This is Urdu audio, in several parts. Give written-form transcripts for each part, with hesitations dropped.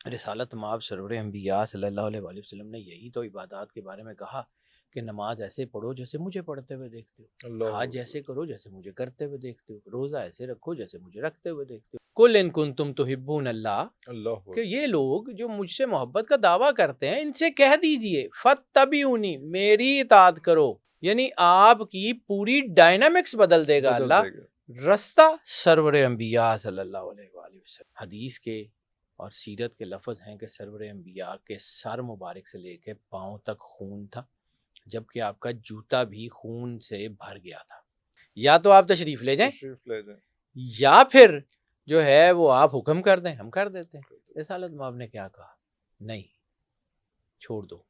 رسالت مآب سرور انبیاء صلی اللہ علیہ وآلہ وسلم نے یہی تو عبادات کے بارے میں کہا کہ نماز ایسے پڑھو جیسے مجھے پڑھتے ہوئے دیکھتے ہو، اللہ حج اکبر، ایسے کرو جیسے مجھے کرتے ہوئے دیکھتے ہو، روزہ ایسے رکھو جیسے مجھے رکھتے ہوئے دیکھتے ہو۔ قل ان کنتم تحبون اللہ، اللہ کہ اکبر، یہ لوگ جو مجھ سے محبت کا دعویٰ کرتے ہیں ان سے کہہ دیجئے فاتبعونی، میری اطاعت کرو، یعنی آپ کی پوری ڈائنامکس بدل دے گا بدل اللہ، دے گا۔ رستہ سرور انبیاء صلی اللہ علیہ وآلہ وسلم۔ حدیث کے اور سیرت کے لفظ ہیں کہ سرور انبیاء کے سر مبارک سے لے کے پاؤں تک خون تھا، جبکہ آپ کا جوتا بھی خون سے بھر گیا تھا۔ یا تو آپ تشریف لے جائیں تشریف لے جائیں۔ یا پھر جو ہے وہ آپ حکم کر دیں، ہم کر دیتے ہیں۔ رسالت مآب نے کیا کہا؟ نہیں، چھوڑ دو،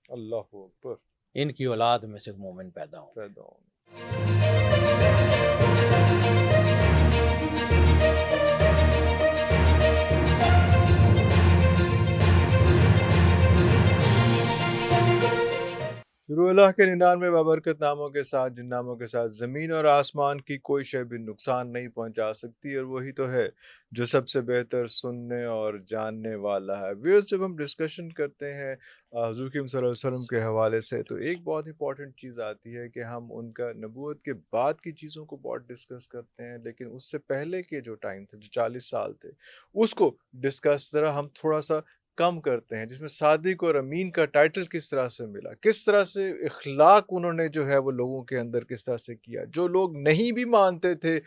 اللہ اکبر، ان کی اولاد میں سے مومن پیدا ہوں۔ پیدا ہوں۔ شروع اللہ کے 99 بابرکت ناموں کے ساتھ، جن ناموں کے ساتھ زمین اور آسمان کی کوئی شے بھی نقصان نہیں پہنچا سکتی، اور وہی تو ہے جو سب سے بہتر سننے اور جاننے والا ہے۔ ویورز، جب ہم ڈسکشن کرتے ہیں حضور کریم صلی اللہ علیہ وسلم کے حوالے سے، تو ایک بہت امپورٹنٹ چیز آتی ہے کہ ہم ان کا نبوت کے بعد کی چیزوں کو بہت ڈسکس کرتے ہیں، لیکن اس سے پہلے کے جو ٹائم تھے، جو 40 سال تھے، اس کو ڈسکس ذرا ہم تھوڑا سا کم کرتے ہیں، جس میں صادق اور امین کا ٹائٹل کس طرح سے ملا، کس طرح سے اخلاق انہوں نے جو ہے وہ لوگوں کے اندر کس طرح سے کیا، جو لوگ نہیں بھی مانتے تھے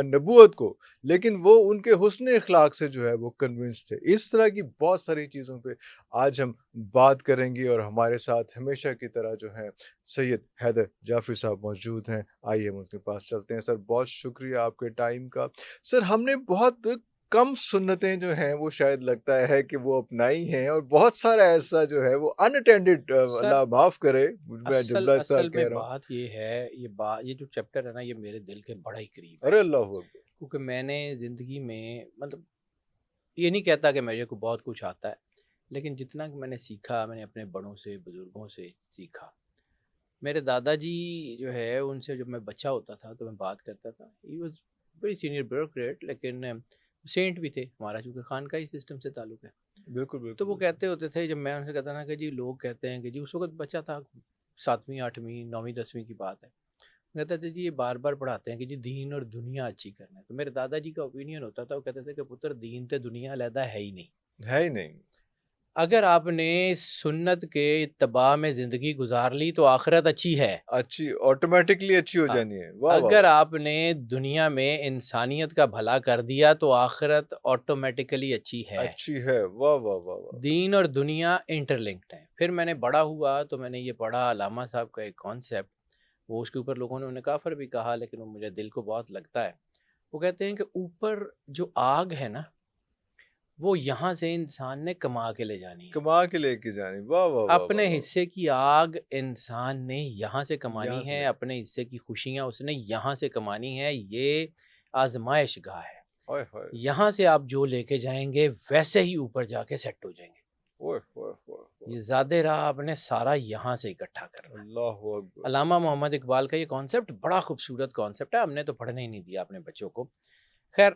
نبوت کو، لیکن وہ ان کے حسن اخلاق سے جو ہے وہ کنونس تھے۔ اس طرح کی بہت ساری چیزوں پہ آج ہم بات کریں گے، اور ہمارے ساتھ ہمیشہ کی طرح جو ہے سید حیدر جعفری صاحب موجود ہیں۔ آئیے ہم ان کے پاس چلتے ہیں۔ سر، بہت شکریہ آپ کے ٹائم کا۔ سر، ہم نے بہت کم سنتیں جو ہیں وہ شاید لگتا ہے کہ وہ اپنائی ہیں، اور بہت سارا ایسا جو ہے وہ اناٹینڈڈ، سر اللہ معاف کرے میں جملہ اس طرح اصل میں کہہ رہا ہوں۔ بات یہ ہے، یہ جو چیپٹر ہے نا، یہ میرے دل کے بڑا ہی قریب ہے، ارے اللہ اکبر، کیونکہ میں نے زندگی میں مطلب یہ نہیں کہتا کہ میرے کو بہت کچھ آتا ہے، لیکن جتنا کہ میں نے سیکھا، میں نے اپنے بڑوں سے، بزرگوں سے سیکھا۔ میرے دادا جی جو ہے ان سے جب میں بچہ ہوتا تھا تو میں بات کرتا تھا، he was very senior bureaucrat, لیکن سینٹ بھی تھے ہمارا، چونکہ خانقاہی سسٹم سے تعلق ہے۔ بالکل تو وہ بالکل، کہتے ہوتے تھے، جب میں ان سے کہتا نا کہ جی لوگ کہتے ہیں کہ جی، اس وقت بچہ تھا، 7ویں 8ویں 9ویں 10ویں کی بات ہے، کہتے تھے جی یہ بار بار پڑھاتے ہیں کہ جی دین اور دنیا اچھی کرنا ہے۔ تو میرے دادا جی کا اوپینین ہوتا تھا، وہ کہتے تھے کہ پتر دین تے دنیا علیحدہ ہے ہی نہیں، ہے ہی نہیں، اگر آپ نے سنت کے اتباع میں زندگی گزار لی تو آخرت اچھی ہے، اچھی آٹومیٹکلی اچھی ہو ہاں، جانی ہے۔ واہ واہ اگر واہ، آپ نے دنیا میں انسانیت کا بھلا کر دیا تو آخرت آٹومیٹکلی اچھی ہے۔ اچھی ہے، واہ واہ واہ واہ، دین اور دنیا انٹرلنکڈ ہیں۔ پھر میں نے بڑا ہوا تو میں نے یہ پڑھا، علامہ صاحب کا ایک کانسیپٹ، وہ اس کے اوپر لوگوں نے انہیں کافر بھی کہا، لیکن وہ مجھے دل کو بہت لگتا ہے۔ وہ کہتے ہیں کہ اوپر جو آگ ہے نا، وہ یہاں سے انسان نے کما کے لے جانی ہے، کما کے لے کے جانی، واہ واہ واہ اپنے واہ واہ، حصے کی آگ انسان نے یہاں سے یہاں کمانی سے، ہے، اپنے حصے کی خوشیاں اس نے یہاں سے کمانی ہے۔ یہ آزمائش گاہ ہے، اوئے ہوئے یہاں سے آپ جو لے کے جائیں گے ویسے ہی اوپر جا کے سیٹ ہو جائیں گے۔ اوئے ہوئے ہوئے ہوئے، یہ زیادہ راہ آپ نے سارا یہاں سے اکٹھا کرنا ہے۔ اللہ اکبر، علامہ محمد اقبال کا یہ کانسیپٹ بڑا خوبصورت کانسیپٹ ہے، ہم نے تو پڑھنے ہی نہیں دیا اپنے بچوں کو۔ خیر،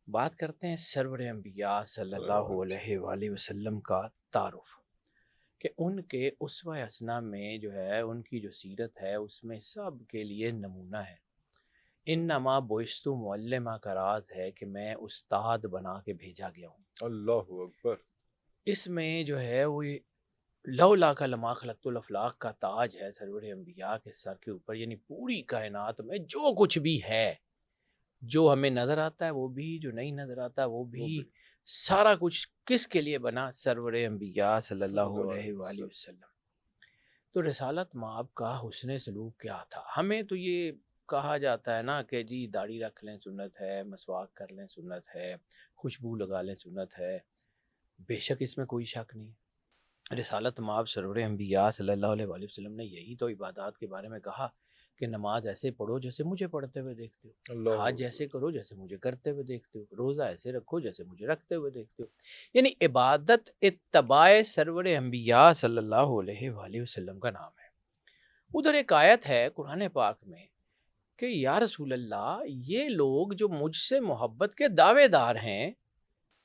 بات کرتے ہیں سرور انبیاء صلی اللہ علیہ وآلہ وسلم کا تعارف، کہ ان کے اسوہ حسنہ میں جو ہے ان کی جو سیرت ہے اس میں سب کے لیے نمونہ ہے۔ انما بعثت معلما کا راز ہے کہ میں استاد بنا کے بھیجا گیا ہوں۔ اللہ اکبر، اس میں جو ہے وہ لولا کا لما خلقت الافلاق کا تاج ہے سرور انبیاء کے سر کے اوپر، یعنی پوری کائنات میں جو کچھ بھی ہے، جو ہمیں نظر آتا ہے وہ بھی، جو نہیں نظر آتا وہ بھی، سارا کچھ کس کے لیے بنا؟ سرور انبیاء صلی اللہ علیہ وآلہ وسلم۔ تو رسالت مآب کا حسن سلوک کیا تھا؟ ہمیں تو یہ کہا جاتا ہے نا کہ جی داڑھی رکھ لیں سنت ہے، مسواک کر لیں سنت ہے، خوشبو لگا لیں سنت ہے، بے شک اس میں کوئی شک نہیں۔ رسالت مآب سرور انبیاء صلی اللہ علیہ وآلہ وسلم نے یہی تو عبادات کے بارے میں کہا کہ نماز ایسے پڑھو جیسے مجھے پڑھتے ہوئے دیکھتے ہو، اللہ حج ایسے کرو جیسے مجھے کرتے ہوئے دیکھتے ہو، روزہ ایسے رکھو جیسے مجھے رکھتے ہوئے دیکھتے ہو۔ یعنی عبادت اتباع سرور انبیاء صلی اللہ علیہ وآلہ وسلم کا نام ہے۔ ادھر ایک آیت ہے قرآن پاک میں کہ یا رسول اللہ، یہ لوگ جو مجھ سے محبت کے دعوے دار ہیں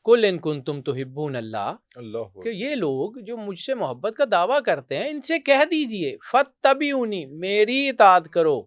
قل ان کنتم تحبون اللہ، اللہ کہ یہ لوگ جو مجھ سے محبت کا دعویٰ کرتے ہیں ان سے کہہ دیجئے فاتبعونی، میری اطاعت کرو،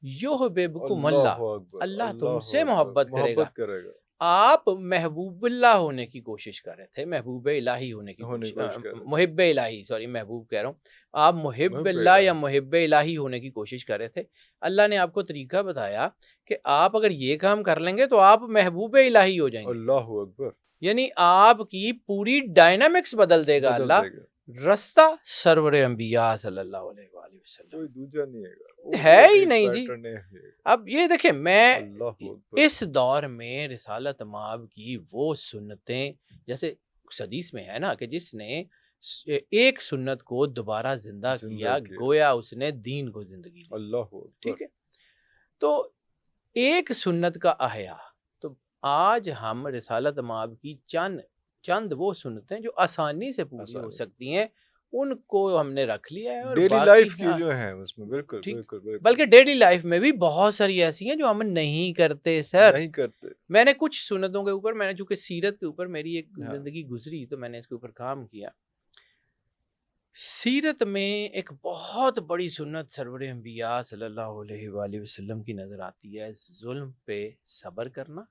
یحببکم اللہ، اکبر، اللہ تم اللہ سے اکبر، محبت کرے گا۔ محبت کرے گا، آپ محبوب اللہ ہونے کی کوشش کر رہے تھے، محبوب الہی ہونے کی ہونے کی کوشش کر رہے تھے۔ محب الہی، سوری محبوب کہہ رہا ہوں، آپ محب محب اللہ الہی۔ یا محب الہی ہونے کی کوشش کر رہے تھے۔ اللہ نے آپ کو طریقہ بتایا کہ آپ اگر یہ کام کر لیں گے تو آپ محبوب الہی ہو جائیں گے، اللہ اکبر، یعنی آپ کی پوری ڈائنامکس بدل دے گا بدل اللہ۔ دے گا، رستہ سرور انبیاء صلی اللہ علیہ وآلہ وسلم کوئی دوجا نہیں ہے، ہے ہی نہیں جی۔ پیٹرن ہے۔ اب یہ دیکھیں، میں اللہ اکبر، اس دور میں رسالت مآب کی وہ سنتیں، جیسے حدیث میں ہے نا کہ جس نے ایک سنت کو دوبارہ زندہ کیا گویا اس نے دین کو زندگی دی۔ اللہ اکبر، ٹھیک ہے، تو ایک سنت کا احیاء، تو آج ہم رسالت مآب کی چند وہ سنتیں جو آسانی سے پوری ہو سکتی ہیں ان کو ہم نے رکھ لیا ہے، اور ڈیلی لائف کی جو ہیں اس میں بالکل بالکل بالکل، بلکہ ڈیلی لائف میں بھی بہت ساری ایسی ہیں جو ہم نہیں کرتے سر، نہیں کرتے۔ میں نے کچھ سنتوں کے اوپر، میں نے چونکہ سیرت کے اوپر میری ایک زندگی گزری تو میں نے اس کے اوپر کام کیا۔ سیرت میں ایک بہت بڑی سنت سرور انبیاء صلی اللہ علیہ وآلہ وسلم کی نظر آتی ہے، ظلم پہ صبر کرنا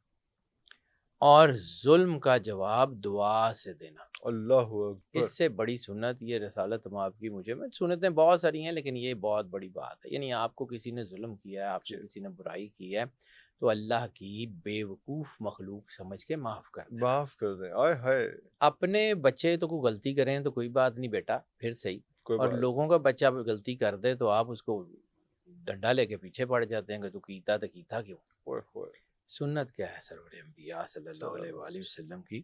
اور ظلم کا جواب دعا سے دینا۔ اللہ اکبر، اس سے بڑی سنت یہ رسالت مآب کی مجھے، میں سنتیں بہت ساری ہیں لیکن یہ بہت بڑی بات ہے، یعنی آپ کو کسی نے ظلم کیا ہے، آپ سے کسی نے برائی کی ہے تو اللہ کی بے وقوف مخلوق سمجھ کے معاف کر دیں، معاف کر دیں، آئے ہائے، اپنے بچے تو کوئی غلطی کریں تو کوئی بات نہیں بیٹا پھر صحیح، اور لوگوں کا بچہ غلطی کر دے تو آپ اس کو ڈنڈا لے کے پیچھے پڑ جاتے ہیں کہ تو کیتا تو کیتا کیوں۔ سنت کیا ہے سرور انبیاء صلی اللہ علیہ وآلہ وسلم کی؟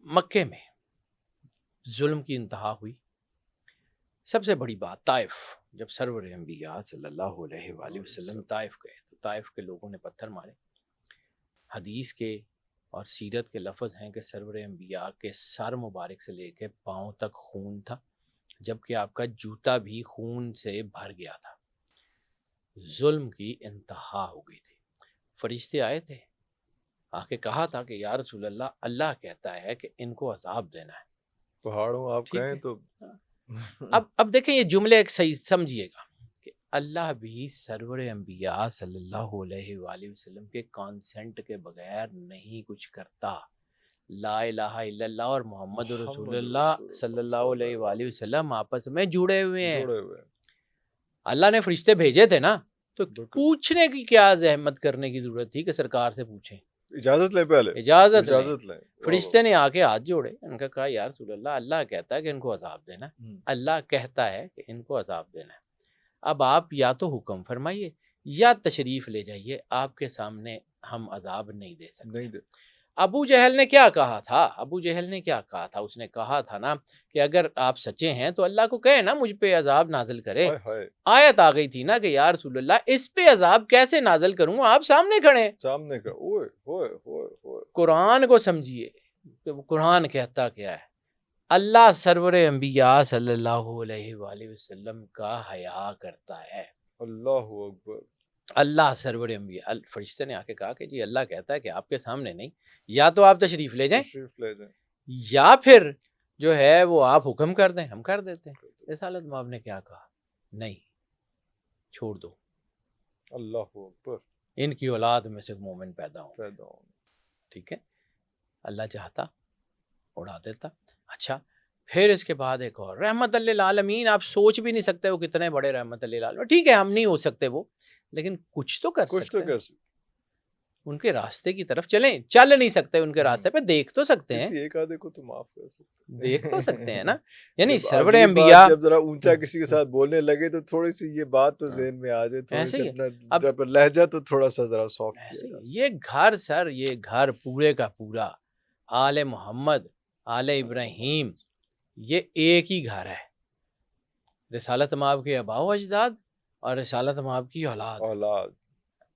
مکے میں ظلم کی انتہا ہوئی، سب سے بڑی بات طائف، جب سرور انبیاء صلی اللہ علیہ وآلہ وسلم طائف گئے تو طائف کے لوگوں نے پتھر مارے۔ حدیث کے اور سیرت کے لفظ ہیں کہ سرور انبیاء کے سر مبارک سے لے کے پاؤں تک خون تھا، جبکہ آپ کا جوتا بھی خون سے بھر گیا تھا۔ ظلم کی انتہا ہو گئی تھی، فرشتے آئے تھے، آ کے کہا تھا کہ یا رسول اللہ، اللہ کہتا ہے کہ ان کو عذاب دینا ہے۔ پہاڑوں آپ کہیں تو اب دیکھیں یہ جملے ایک صحیح سمجھیے گا کہ اللہ بھی سرور انبیاء صلی اللہ علیہ وآلہ وسلم کے کانسنٹ کے بغیر نہیں کچھ کرتا۔ لا الہ الا اللہ اور محمد رسول اللہ صلی اللہ علیہ وآلہ وسلم آپس میں جڑے ہوئے ہیں۔ اللہ نے فرشتے بھیجے تھے نا، تو پوچھنے کی کیا زحمت کرنے کی ضرورت تھی کہ سرکار سے پوچھیں، اجازت لیں، پہلے اجازت لیں۔ فرشتے نے آ کے ہاتھ جوڑے، ان کا کہا یا رسول اللہ، اللہ کہتا ہے کہ ان کو عذاب دینا ہے، اللہ کہتا ہے کہ ان کو عذاب دینا ہے، اب آپ یا تو حکم فرمائیے یا تشریف لے جائیے، آپ کے سامنے ہم عذاب نہیں دے سکتے۔ ابو جہل نے کیا کہا تھا؟ اس نے کہا تھا نا کہ اگر آپ سچے ہیں تو اللہ کو کہے نا مجھ پہ عذاب نازل کرے۔ آیت آ گئی تھی نا کہ یا رسول اللہ اس پہ عذاب کیسے نازل کروں، آپ سامنے کھڑے قرآن کو سمجھیے کہ وہ قرآن کہتا کیا ہے۔ اللہ سرور انبیاء صلی اللہ علیہ وآلہ وسلم کا حیا کرتا ہے۔ اللہ اکبر، اللہ سرور انبیاء، فرشتے نے آ کے کہا کہ جی اللہ کہتا ہے کہ آپ کے سامنے نہیں، یا تو آپ تشریف لے جائیں یا پھر جو ہے وہ آپ حکم کر دیں، ہم کر دیتے ہیں۔ رسالت مآب نے کیا کہا؟ نہیں، چھوڑ دو، اللہ اکبر، ان کی اولاد میں سے مومن پیدا ہوں۔ ٹھیک ہے، اللہ چاہتا اڑا دیتا۔ اچھا، پھر اس کے بعد ایک اور رحمت للعالمین، آپ سوچ بھی نہیں سکتے وہ کتنے بڑے رحمت للعالمین۔ ٹھیک ہے ہم نہیں ہو سکتے وہ، لیکن کچھ تو کر سکتے ہیں، ان کے راستے کی طرف چلیں، چل نہیں سکتے ان کے راستے پہ، دیکھ تو سکتے ہیں، ایک آدھے کو تو معاف کر سکتے ہیں، دیکھ تو سکتے ہیں نا۔ یعنی سرور انبیاء جب ذرا اونچا کسی کے ساتھ بولنے لگے تو تھوڑی سی یہ بات تو ذہن میں آ جائے، تھوڑی سی اپنا لہجہ تو تھوڑا سا ذرا سافٹ کیا۔ یہ گھر سر، یہ گھر پورے کا پورا آل محمد، آل ابراہیم، یہ ایک ہی گھر ہے۔ رسالت مآب کے آباء و اجداد اور رسالت مآب کی اولاد،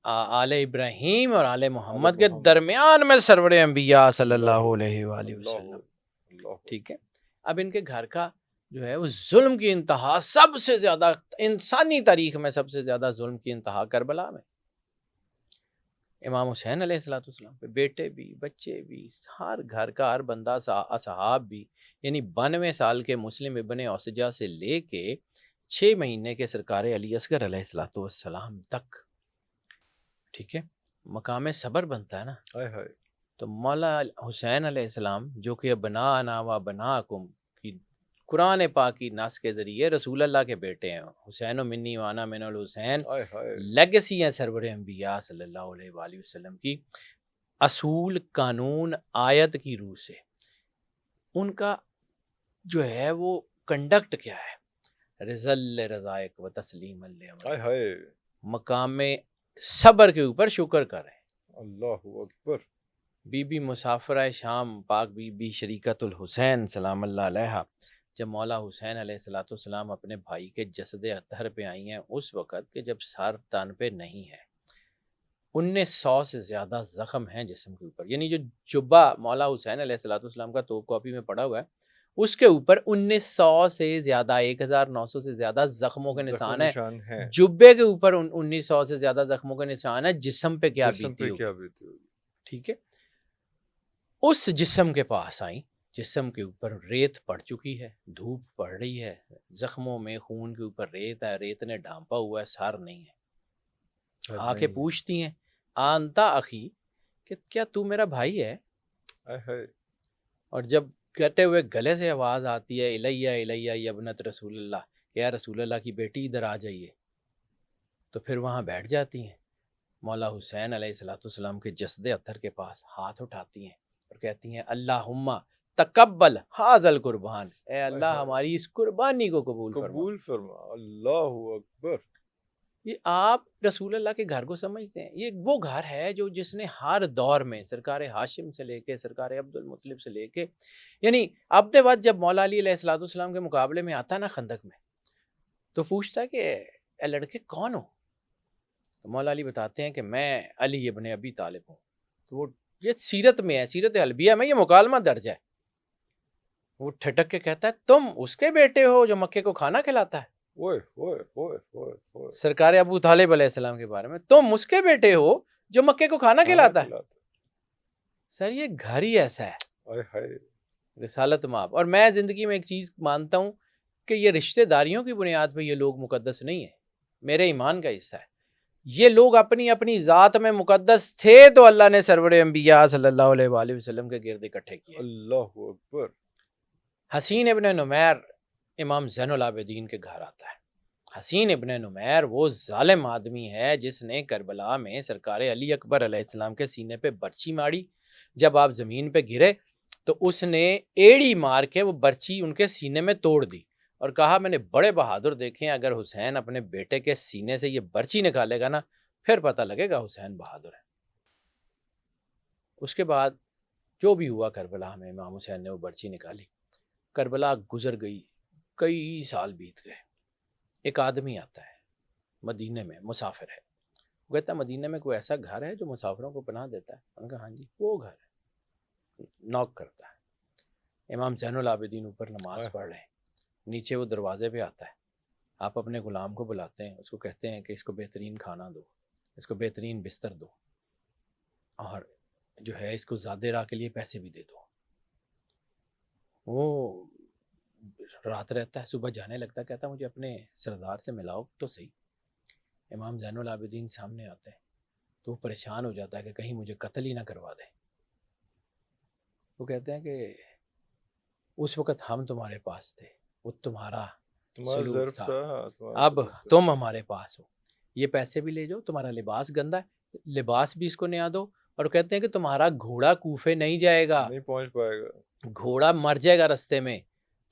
آل ابراہیم اور آل محمد کے درمیان میں سرور انبیاء صلی اللہ علیہ وآلہ وسلم۔ ٹھیک ہے، اب ان کے گھر کا جو ہے وہ ظلم کی انتہا، سب سے زیادہ انسانی تاریخ میں سب سے زیادہ ظلم کی انتہا کربلا میں۔ امام حسین علیہ السلام پہ بیٹے بھی بچے بھی ہر گھر کا ہر بندہ اصحاب بھی، یعنی 92 سال کے مسلم ابن اوسجہ سے لے کے 6 مہینے کے سرکار علی اصغر علیہ السلام تک، ٹھیک ہے، مقام صبر بنتا ہے نا۔ ہائے ہائے، تو مولا حسین علیہ السلام جو کہ بنانا و بناکم کی قرآن پاک کی نص کے ذریعے رسول اللہ کے بیٹے ہیں، حسین و منی وانا من الحسین، ہائے ہائے، لیگسی ہیں سرور انبیاء صلی اللہ علیہ وآلہ وسلم کی، اصول قانون آیت کی روح سے ان کا جو ہے وہ کنڈکٹ کیا ہے، رضل رضائق و تسلیم اللہ، ہائے ہائے، مقام صبر کے اوپر شکر کریں۔ اللہ اکبر، بی بی مسافرہ شام پاک بی بی شریکت الحسین سلام اللہ علیہ جب مولا حسین علیہ السلام اپنے بھائی کے جسد اطہر پہ آئی ہیں، اس وقت کہ جب سر تن پہ نہیں ہے، 1900 سے زیادہ زخم ہیں جسم کے اوپر، یعنی جو جبہ مولا حسین علیہ السلام کا تو کاپی میں پڑا ہوا ہے اس کے اوپر 1900 سے زیادہ 1900 سے زیادہ زخموں کے نشان ہیں، جبے کے اوپر 1900 سے زیادہ زخموں کے نشان ہیں، جسم پہ کیا بیتی ہوگی، ٹھیک ہے۔ اس جسم کے پاس آئیں، جسم کے اوپر ریت پڑ چکی ہے، دھوپ پڑ رہی ہے، زخموں میں خون کے اوپر ریت ہے، ریت نے ڈھانپا ہوا ہے، سر نہیں ہے، آ کے پوچھتی ہیں آنتا اخی کہ کیا تو میرا بھائی ہے؟ اور جب کہتے ہوئے گلے سے آواز آتی ہے الیہ الیہ یا ابنت رسول اللہ، کہ یا رسول اللہ کی بیٹی ادھر آ جائیے، تو پھر وہاں بیٹھ جاتی ہیں، مولا حسین علیہ السلام کے جسد اطہر کے پاس ہاتھ اٹھاتی ہیں اور کہتی ہیں اللہم تقبل ھذا القربان، اے اللہ ہماری اس قربانی کو قبول فرما، اللہ اکبر۔ یہ آپ رسول اللہ کے گھر کو سمجھتے ہیں، یہ وہ گھر ہے جو جس نے ہر دور میں سرکار ہاشم سے لے کے سرکار عبد المطلب سے لے کے، یعنی عبد وقت جب مولا علی علیہ السلام کے مقابلے میں آتا نا خندق میں، تو پوچھتا ہے کہ اے لڑکے کون ہو؟ تو مولا علی بتاتے ہیں کہ میں علی ابن ابی طالب ہوں۔ تو وہ یہ سیرت میں ہے، سیرت حلبیہ میں یہ مکالمہ درج ہے۔ وہ ٹھٹک کے کہتا ہے تم اس کے بیٹے ہو جو مکے کو کھانا کھلاتا ہے، سرکار ابو طالب علیہ السلام کے بارے میں، تم اس کے بیٹے ہو جو مکے کو کھانا کھلاتا ہے۔ سر یہ گھر ہی ایسا ہے، رسالت مآب۔ اور میں زندگی میں ایک چیز مانتا ہوں کہ یہ رشتہ داریوں کی بنیاد پہ یہ لوگ مقدس نہیں ہیں، میرے ایمان کا حصہ ہے۔ یہ لوگ اپنی اپنی ذات میں مقدس تھے تو اللہ نے سرور انبیاء صلی اللہ علیہ وآلہ وسلم کے گرد اکٹھے کیے۔ اللہ اکبر۔ حسین ابن نمیر امام زین العابدین کے گھر آتا ہے۔ حسین ابن نمیر وہ ظالم آدمی ہے جس نے کربلا میں سرکار علی اکبر علیہ السلام کے سینے پہ برچی ماری، جب آپ زمین پہ گرے تو اس نے ایڑی مار کے وہ برچی ان کے سینے میں توڑ دی اور کہا میں نے بڑے بہادر دیکھے ہیں، اگر حسین اپنے بیٹے کے سینے سے یہ برچی نکالے گا نا پھر پتہ لگے گا حسین بہادر ہے۔ اس کے بعد جو بھی ہوا کربلا میں امام حسین نے وہ برچی نکالی، کربلا گزر گئی، کئی سال بیت گئے، ایک آدمی آتا ہے مدینے میں، مسافر ہے، وہ کہتا ہے مدینے میں کوئی ایسا گھر ہے جو مسافروں کو پناہ دیتا ہے؟ انہوں نے کہا ہاں جی وہ گھر ہے۔ نوک کرتا ہے، امام زین العابدین اوپر نماز پڑھ رہے ہیں، نیچے وہ دروازے پہ آتا ہے، آپ اپنے غلام کو بلاتے ہیں، اس کو کہتے ہیں کہ اس کو بہترین کھانا دو، اس کو بہترین بستر دو، اور جو ہے اس کو زیادہ راہ کے لیے پیسے بھی دے دو۔ وہ رات رہتا ہے، صبح جانے لگتا ہے، کہتا ہے مجھے اپنے سردار سے ملاؤ تو صحیح۔ امام زین العابدین سامنے آتے ہیں تو وہ پریشان ہو جاتا ہے کہ کہیں مجھے قتل ہی نہ کروا دے۔ وہ کہتے ہیں کہ اس وقت ہم تمہارے پاس تھے، وہ تمہارا سلوک تھا، اب تم ہمارے پاس ہو، یہ پیسے بھی لے جاؤ، تمہارا لباس گندا ہے، لباس بھی اس کو نیا دو، اور کہتے ہیں کہ تمہارا گھوڑا کوفے نہیں جائے گا، نہیں پہنچ پائے گا، گھوڑا مر جائے گا رستے میں،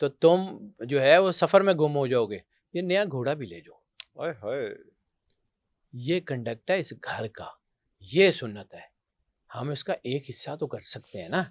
تو تم جو ہے وہ سفر میں گم ہو جاؤ گے، یہ نیا گھوڑا بھی لے جاؤ۔ یہ کنڈکٹ ہے اس گھر کا، یہ سنت ہے، ہم اس کا ایک حصہ تو کر سکتے ہیں نا۔